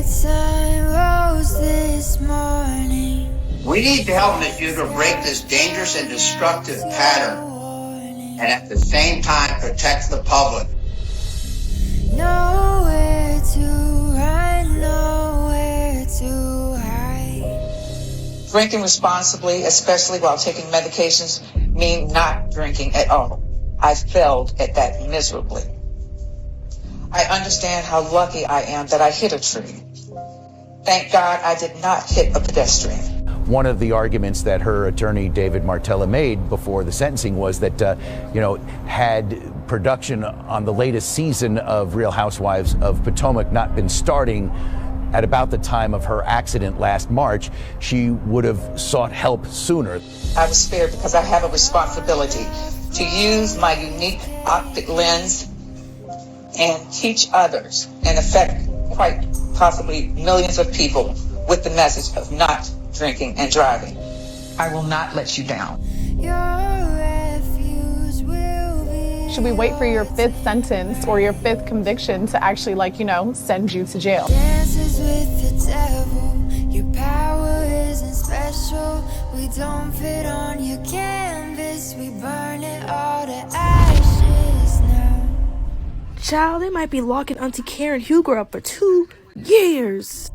sun rose this morning. We need to help Ms. Huger break this dangerous and destructive pattern and at the same time protect the public. Nowhere to run, nowhere to hide. Drinking responsibly, especially while taking medications, mean not drinking at all. I failed at that miserably. I understand how lucky I am that I hit a tree. Thank God I did not hit a pedestrian. One of the arguments that her attorney, David Martella, made before the sentencing was that, had production on the latest season of Real Housewives of Potomac not been starting at about the time of her accident last March, she would have sought help sooner. I was spared because I have a responsibility to use my unique optic lens and teach others and affect quite possibly millions of people with the message of not drinking and driving. I will not let you down. Your refuge will be. Should we wait for your 5th sentence or your 5th conviction to actually, send you to jail? Dances with the devil. Your power isn't special. We don't fit on your canvas. We burn it all to ashes now. Child, they might be locking Auntie Karen Huger up for 2 years.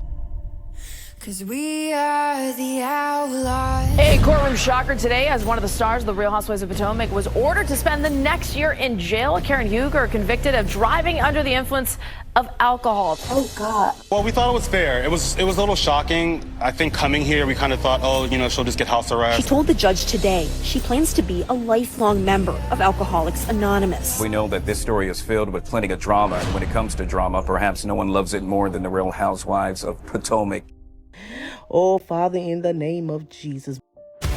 'Cause we are the outlaws. A courtroom shocker today as one of the stars of the Real Housewives of Potomac was ordered to spend the next year in jail. Karen Huger convicted of driving under the influence of alcohol. Oh, God. Well, we thought it was fair. It was a little shocking. I think coming here, we kind of thought, she'll just get house arrest. She told the judge today she plans to be a lifelong member of Alcoholics Anonymous. We know that this story is filled with plenty of drama. And when it comes to drama, perhaps no one loves it more than the Real Housewives of Potomac. Oh, Father, in the name of Jesus.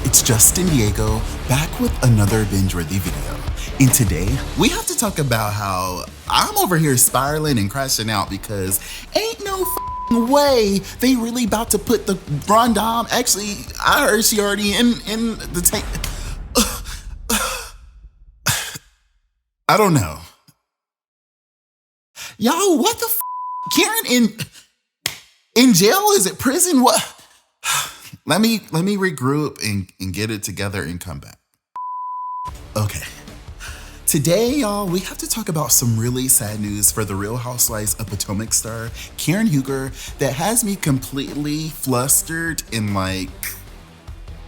It's Justin Diego back with another Bingeworthy video. And today, we have to talk about how I'm over here spiraling and crashing out because ain't no way they really about to put the Grande Dame. Actually, I heard she already in the tank. I don't know. Y'all, what the Karen in jail? Is it prison? What? Let me regroup and get it together and come back. Okay. Today, y'all, we have to talk about some really sad news for the Real Housewives of Potomac star, Karen Huger, that has me completely flustered and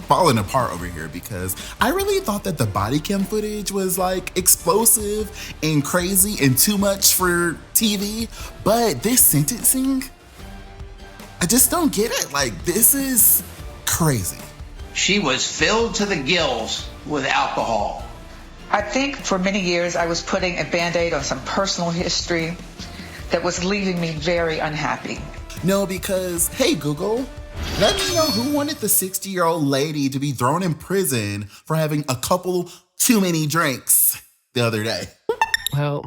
falling apart over here because I really thought that the body cam footage was explosive and crazy and too much for TV, but this sentencing, I just don't get it. This is crazy. She was filled to the gills with alcohol. I think for many years I was putting a Band-Aid on some personal history that was leaving me very unhappy. No, because, hey Google, let me know who wanted the 60-year-old lady to be thrown in prison for having a couple too many drinks the other day. Well,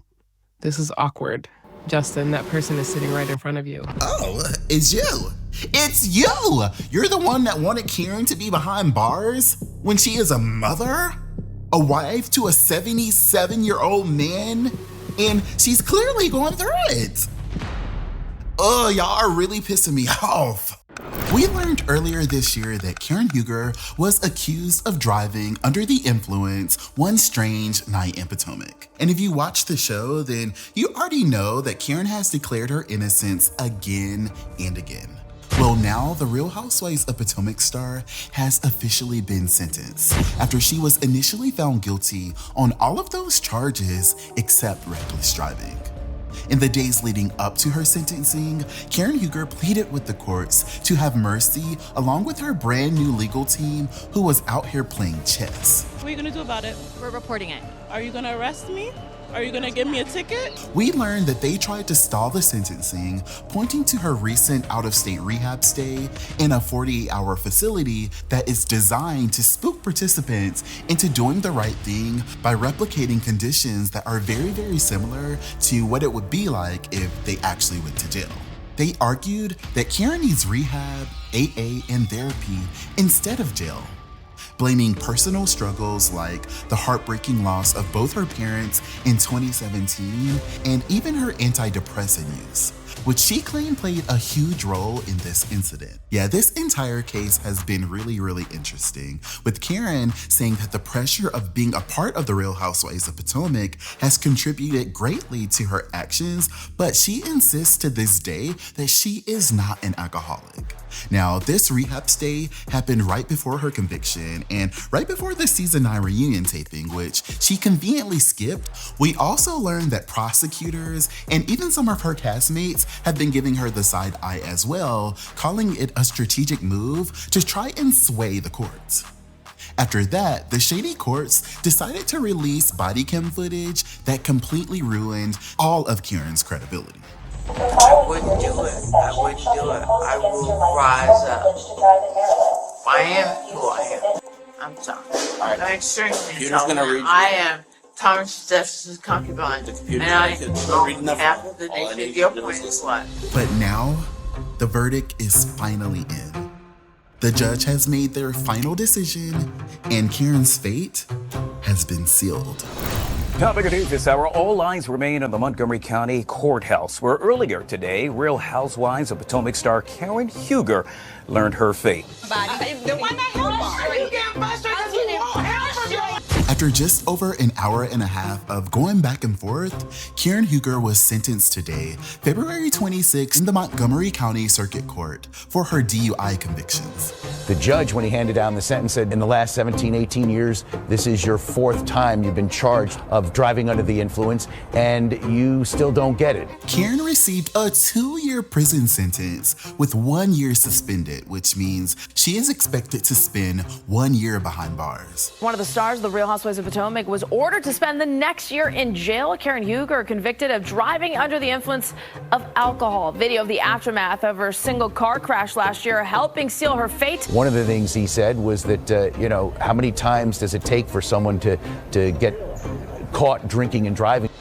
this is awkward. Justin, that person is sitting right in front of you. Oh, it's you. It's you. You're the one that wanted Karen to be behind bars when she is a mother, a wife to a 77-year-old man, and she's clearly going through it. Oh, y'all are really pissing me off. We learned earlier this year that Karen Huger was accused of driving under the influence one strange night in Potomac. And if you watch the show, then you already know that Karen has declared her innocence again and again. Well, now the Real Housewives of Potomac star has officially been sentenced after she was initially found guilty on all of those charges except reckless driving. In the days leading up to her sentencing, Karen Huger pleaded with the courts to have mercy along with her brand new legal team who was out here playing chess. What are you gonna do about it? We're reporting it. Are you gonna arrest me? Are you gonna give me a ticket? We learned that they tried to stall the sentencing, pointing to her recent out-of-state rehab stay in a 48-hour facility that is designed to spook participants into doing the right thing by replicating conditions that are very, very similar to what it would be like if they actually went to jail. They argued that Karen needs rehab, AA, and therapy instead of jail, blaming personal struggles like the heartbreaking loss of both her parents in 2017 and even her antidepressant use. which she claimed played a huge role in this incident. Yeah, this entire case has been really, really interesting, with Karen saying that the pressure of being a part of the Real Housewives of Potomac has contributed greatly to her actions, but she insists to this day that she is not an alcoholic. Now, this rehab stay happened right before her conviction and right before the season 9 reunion taping, which she conveniently skipped. We also learned that prosecutors and even some of her castmates have been giving her the side eye as well, calling it a strategic move to try and sway the courts. After that, the shady courts decided to release body cam footage that completely ruined all of Karen's credibility. I wouldn't do it. I wouldn't do it. I will rise up. I am who I am. I'm sorry. I'm extremely sorry. I am Thomas Justice's concubine. And I am half of the nation. Your point is what? But now, the verdict is finally in. The judge has made their final decision, and Karen's fate has been sealed. Topic of news this hour, all eyes remain on the Montgomery County Courthouse, where earlier today, Real Housewives of Potomac star Karen Huger learned her fate. After just over an hour and a half of going back and forth, Karen Huger was sentenced today, February 26, in the Montgomery County Circuit Court for her DUI convictions. The judge, when he handed down the sentence, said in the last 17, 18 years, this is your 4th time you've been charged of driving under the influence, and you still don't get it. Karen received a 2-year prison sentence with 1 year suspended, which means she is expected to spend 1 year behind bars. One of the stars of the Real Housewives of Potomac was ordered to spend the next year in jail. Karen Huger convicted of driving under the influence of alcohol. Video of the aftermath of her single car crash last year helping seal her fate. One of the things he said was that, how many times does it take for someone to get caught drinking and driving?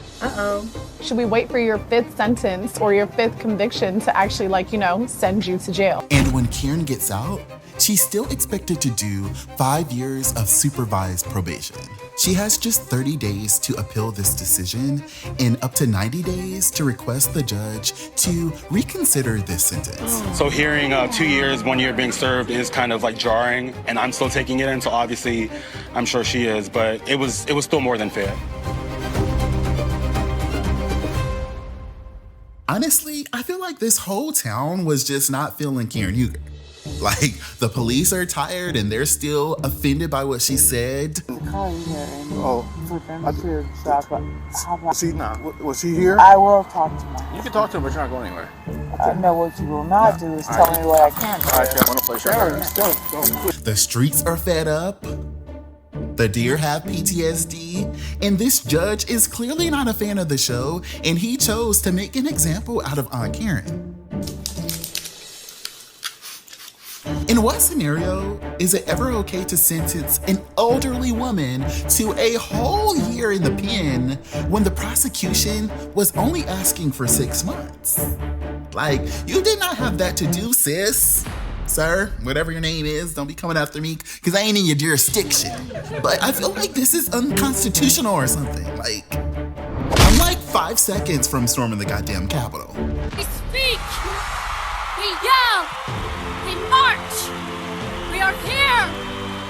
Should we wait for your 5th sentence or your 5th conviction to actually, send you to jail? And when Karen gets out, she's still expected to do 5 years of supervised probation. She has just 30 days to appeal this decision and up to 90 days to request the judge to reconsider this sentence. So hearing 2 years, 1 year being served is kind of jarring, and I'm still taking it in, so obviously I'm sure she is, but it was still more than fair. Honestly, I feel like this whole town was just not feeling Karen Huger. Like, the police are tired and they're still offended by what she said. Oh, I said, was he not? Was he here? I will talk to him. You can talk to him, but you're not going anywhere. No, what you will not do is tell me what I can do. I want to play sure. The streets are fed up. The deer have PTSD, and this judge is clearly not a fan of the show, and he chose to make an example out of Aunt Karen. In what scenario is it ever okay to sentence an elderly woman to a whole year in the pen when the prosecution was only asking for 6 months? Like, you did not have that to do, sis. Sir, whatever your name is, don't be coming after me because I ain't in your jurisdiction. But I feel like this is unconstitutional or something. Like, I'm like 5 seconds from storming the goddamn Capitol. We speak, we yell, we march. We are here.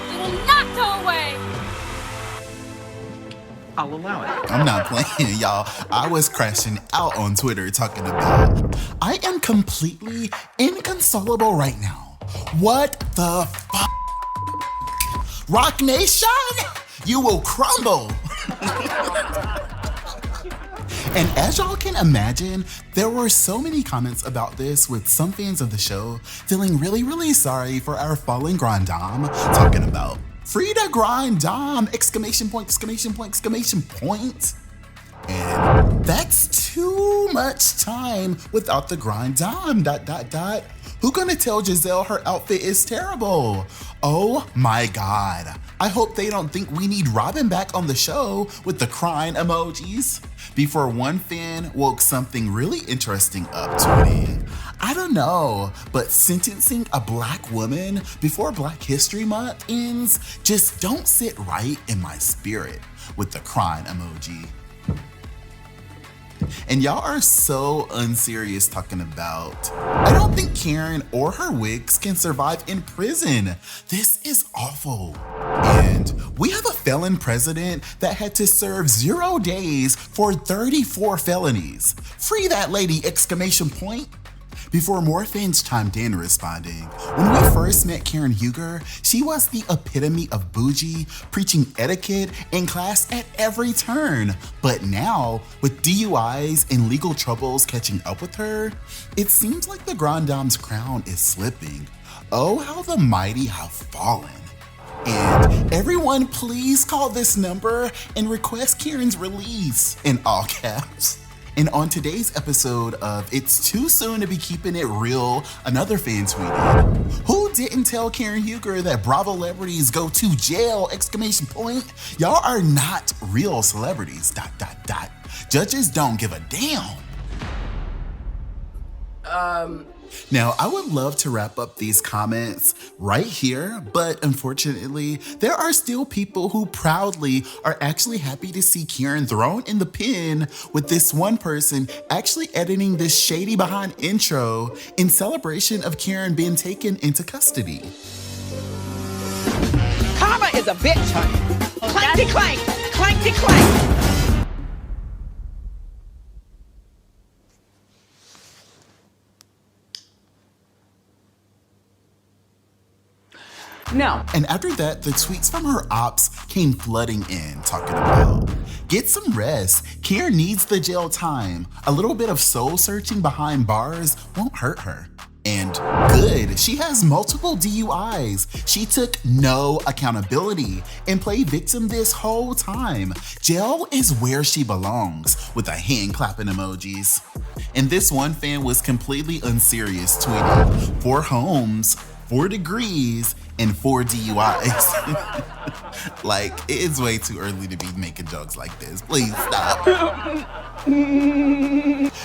We will not go away. I'll allow it. I'm not playing, y'all. I was crashing out on Twitter talking about, I am completely inconsolable right now. What the fuck? Rock Nation? You will crumble. And as y'all can imagine, there were so many comments about this, with some fans of the show feeling really, really sorry for our fallen Grande Dame, talking about Frida Grande Dame, exclamation point, exclamation point, exclamation point. And that's too much time without the Grande Dame, ... Who gonna tell Giselle her outfit is terrible? Oh my God. I hope they don't think we need Robin back on the show with the crying emojis. Before one fan woke something really interesting up tweeting, I don't know, but sentencing a black woman before Black History Month ends just don't sit right in my spirit, with the crying emoji. And y'all are so unserious talking about, I don't think Karen or her wigs can survive in prison. This is awful. And we have a felon president that had to serve 0 days for 34 felonies. Free that lady, exclamation point. Before more fans chimed in responding, when we first met Karen Huger, she was the epitome of bougie, preaching etiquette and class at every turn. But now, with DUIs and legal troubles catching up with her, it seems like the Grande Dame's crown is slipping. Oh, how the mighty have fallen. And everyone please call this number and request Karen's release, in all caps. And on today's episode of It's Too Soon to Be Keeping It Real, another fan tweeted, who didn't tell Karen Huger that Bravo celebrities go to jail, exclamation point. Y'all are not real celebrities, ... Judges don't give a damn. Now, I would love to wrap up these comments right here, but unfortunately, there are still people who proudly are actually happy to see Karen thrown in the pen, with this one person actually editing this shady behind intro in celebration of Karen being taken into custody. Karma is a bitch, honey. Clanky clank, clanky clank. No. And after that, the tweets from her ops came flooding in, talking about, get some rest. Karen needs the jail time. A little bit of soul searching behind bars won't hurt her. And good, she has multiple DUIs. She took no accountability and played victim this whole time. Jail is where she belongs, with a hand clapping emojis. And this one fan was completely unserious, tweeting, 4 homes, 4 degrees, and 4 DUIs. Like, it is way too early to be making jokes like this. Please stop.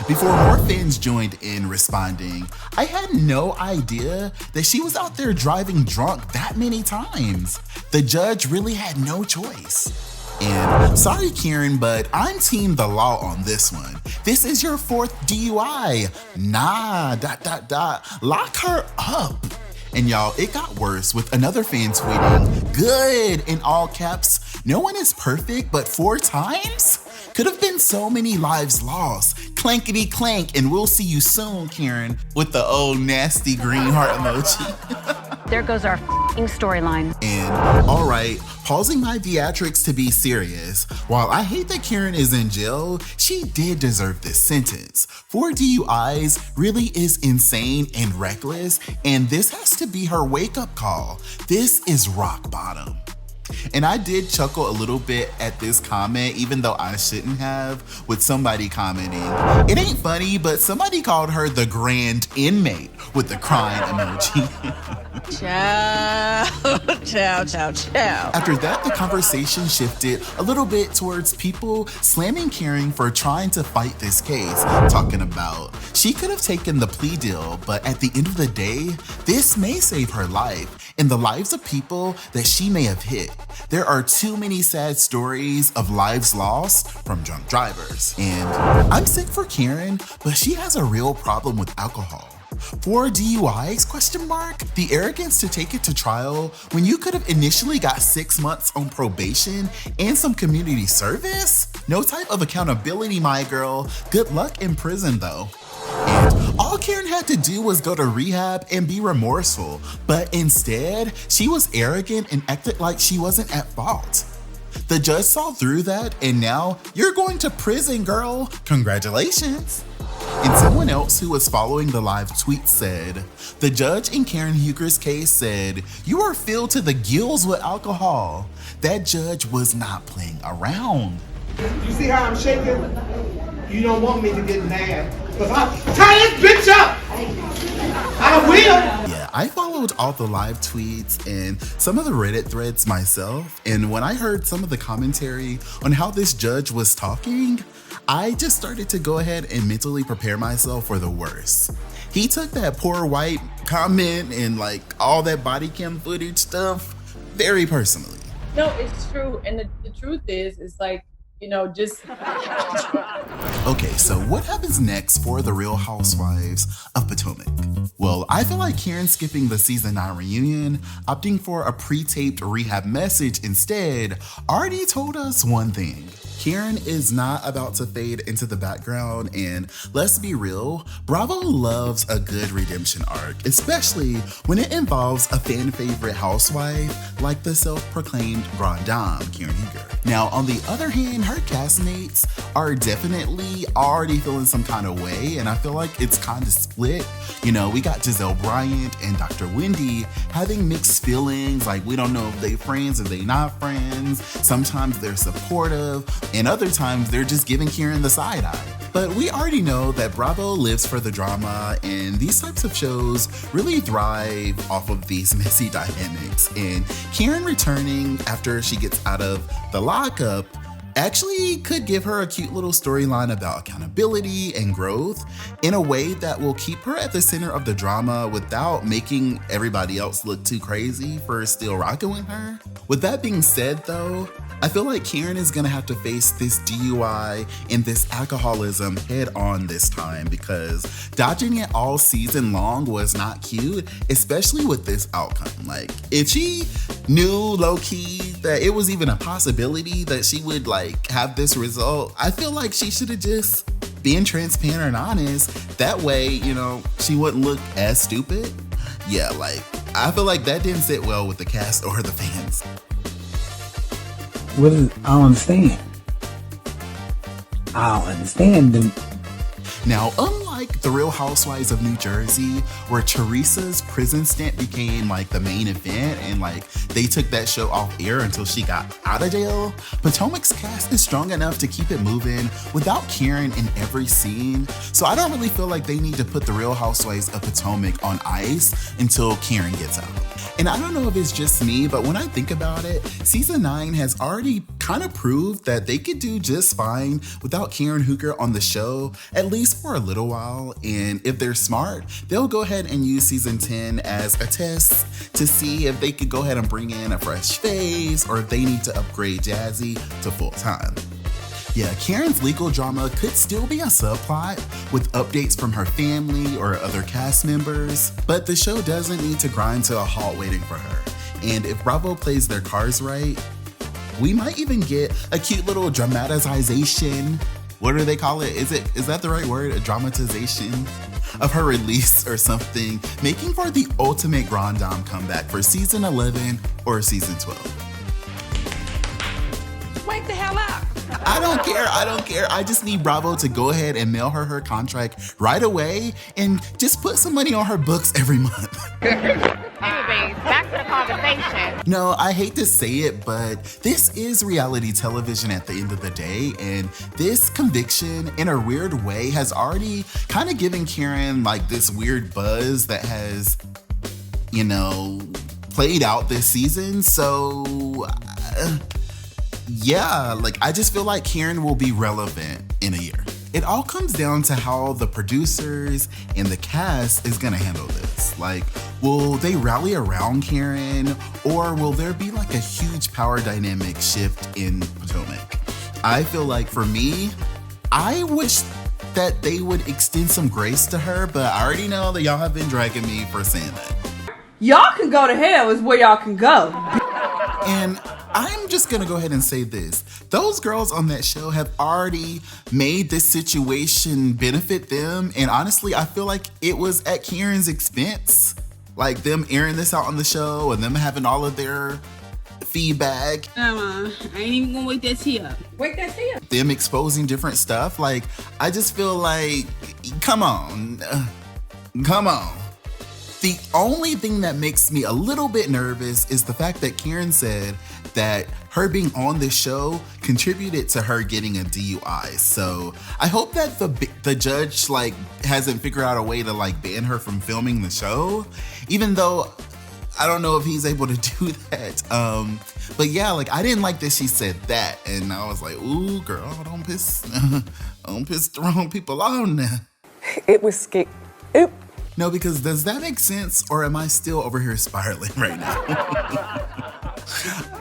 Before more fans joined in responding, I had no idea that she was out there driving drunk that many times. The judge really had no choice. And sorry, Karen, but I'm team the law on this one. This is your 4th DUI. Nah, ... Lock her up. And y'all, it got worse with another fan tweeting, good, in all caps. No one is perfect, but 4 times? Could have been so many lives lost. Clankity clank, and we'll see you soon, Karen, with the old nasty green heart emoji. There goes our storyline. And all right, pausing my theatrics to be serious. While I hate that Karen is in jail, she did deserve this sentence. 4 DUIs really is insane and reckless, and this has to be her wake-up call. This is rock bottom. And I did chuckle a little bit at this comment, even though I shouldn't have, with somebody commenting, it ain't funny, but somebody called her the grand inmate with the crying emoji. Ciao. After that, the conversation shifted a little bit towards people slamming Karen for trying to fight this case, talking about she could have taken the plea deal, but at the end of the day, this may save her life and the lives of people that she may have hit. There are too many sad stories of lives lost from drunk drivers. And I'm sick for Karen, but she has a real problem with alcohol. 4 DUIs, question mark? The arrogance to take it to trial when you could have initially got 6 months on probation and some community service? No type of accountability, my girl. Good luck in prison though. And all Karen had to do was go to rehab and be remorseful, but instead, she was arrogant and acted like she wasn't at fault. The judge saw through that, and now you're going to prison, girl. Congratulations. And someone else who was following the live tweet said, the judge in Karen Huger's case said, you are filled to the gills with alcohol. That judge was not playing around. You see how I'm shaking? You don't want me to get mad, but I'll tie this bitch up. I will. Yeah, I followed all the live tweets and some of the Reddit threads myself, and when I heard some of the commentary on how this judge was talking, I just started to go ahead and mentally prepare myself for the worst. He took that poor white comment and like all that body cam footage stuff very personally. No, it's true. And the truth is like, just. Okay, so what happens next for the Real Housewives of Potomac? Well, I feel like Karen skipping the season 9 reunion, opting for a pre-taped rehab message instead, already told us one thing. Karen is not about to fade into the background, and let's be real, Bravo loves a good redemption arc, especially when it involves a fan favorite housewife like the self-proclaimed Grande Dame, Karen Huger. Now, on the other hand, her castmates are definitely already feeling some kind of way, and I feel like it's kind of split. We got Giselle Bryant and Dr. Wendy having mixed feelings, like we don't know if they friends or they not friends. Sometimes they're supportive, and other times they're just giving Karen the side eye. But we already know that Bravo lives for the drama, and these types of shows really thrive off of these messy dynamics. And Karen returning after she gets out of the lockup actually could give her a cute little storyline about accountability and growth in a way that will keep her at the center of the drama without making everybody else look too crazy for still rocking with her. With that being said though, I feel like Karen is gonna have to face this DUI and this alcoholism head on this time, because dodging it all season long was not cute, especially with this outcome. Like, if she knew low-key that it was even a possibility that she would have this result, I feel like she should have just been transparent and honest. That way, she wouldn't look as stupid. Yeah, I feel like that didn't sit well with the cast or the fans. I don't understand. I don't understand them. Now, unlike the Real Housewives of New Jersey, where Teresa's prison stint became the main event and they took that show off air until she got out of jail, Potomac's cast is strong enough to keep it moving without Karen in every scene. So I don't really feel like they need to put the Real Housewives of Potomac on ice until Karen gets out. And I don't know if it's just me, but when I think about it, season 9 has already kind of proved that they could do just fine without Karen Huger on the show, at least for a little while. And if they're smart, they'll go ahead and use season 10 as a test to see if they could go ahead and bring in a fresh face or if they need to upgrade Jazzy to full time. Yeah, Karen's legal drama could still be a subplot with updates from her family or other cast members, but the show doesn't need to grind to a halt waiting for her. And if Bravo plays their cards right, we might even get a cute little dramatization. What do they call it? Is that the right word? A dramatization of her release or something, making for the ultimate Grande Dame comeback for season 11 or season 12. Wake the hell up! I don't care. I just need Bravo to go ahead and mail her contract right away and just put some money on her books every month. Anyways, back to the conversation. No, I hate to say it, but this is reality television at the end of the day, and this conviction, in a weird way, has already kind of given Karen this weird buzz that has, played out this season. So, yeah, I just feel like Karen will be relevant in a year. It all comes down to how the producers and the cast is gonna handle this. Will they rally around Karen, or will there be a huge power dynamic shift in Potomac? I feel like for me, I wish that they would extend some grace to her, but I already know that y'all have been dragging me for saying that. Y'all can go to hell is where y'all can go. And I'm just gonna go ahead and say this. Those girls on that show have already made this situation benefit them. And honestly, I feel like it was at Karen's expense. Them airing this out on the show and them having all of their feedback. I ain't even gonna wake that tea up. Wake that tea up. Them exposing different stuff. I just feel like, come on. The only thing that makes me a little bit nervous is the fact that Karen said that her being on this show contributed to her getting a DUI. So I hope that the judge hasn't figured out a way to ban her from filming the show, even though I don't know if he's able to do that. But yeah, I didn't like that she said that, and I was like, ooh, girl, don't piss the wrong people off now. It was scary. No, because does that make sense, or am I still over here spiraling right now?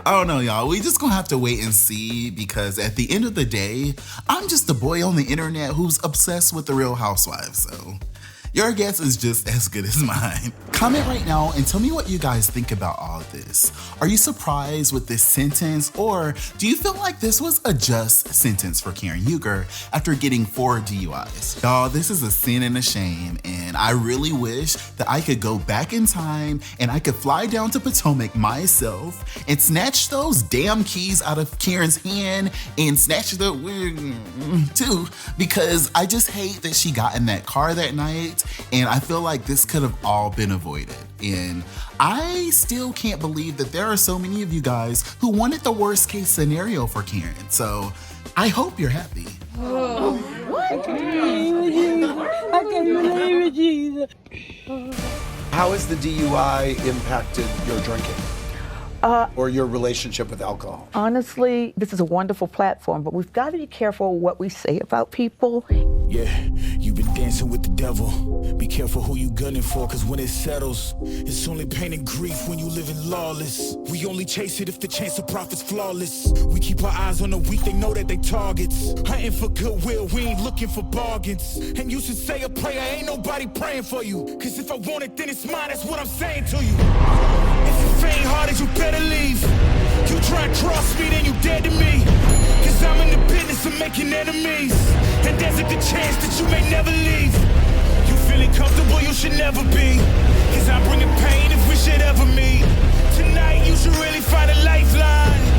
I don't know, y'all. We just gonna have to wait and see, because at the end of the day, I'm just a boy on the internet who's obsessed with the Real Housewives, so your guess is just as good as mine. Comment right now and tell me what you guys think about all of this. Are you surprised with this sentence, or do you feel like this was a just sentence for Karen Huger after getting 4 DUIs? Y'all, this is a sin and a shame, and I really wish that I could go back in time and I could fly down to Potomac myself and snatch those damn keys out of Karen's hand and snatch the wig too, because I just hate that she got in that car that night. And I feel like this could have all been avoided. And I still can't believe that there are so many of you guys who wanted the worst case scenario for Karen. So I hope you're happy. Oh, what? I can't believe it, Jesus. How has the DUI impacted your drinking? Or your relationship with alcohol? Honestly, this is a wonderful platform, but we've got to be careful what we say about people. Yeah, you've been dancing with the devil. Be careful who you gunning for, cause when it settles, it's only pain and grief when you living lawless. We only chase it if the chance of profit's flawless. We keep our eyes on the weak, they know that they targets. Hunting for goodwill, we ain't looking for bargains. And you should say a prayer, ain't nobody praying for you. Cause if I want it, then it's mine, that's what I'm saying to you. If you faint hearted, you better leave. You try and cross me, then you dead to me. Cause I'm in the business of making enemies. And there's a good chance that you may never leave. You feeling comfortable, you should never be. Cause I'm bringing pain if we should ever meet. Tonight you should really find a lifeline.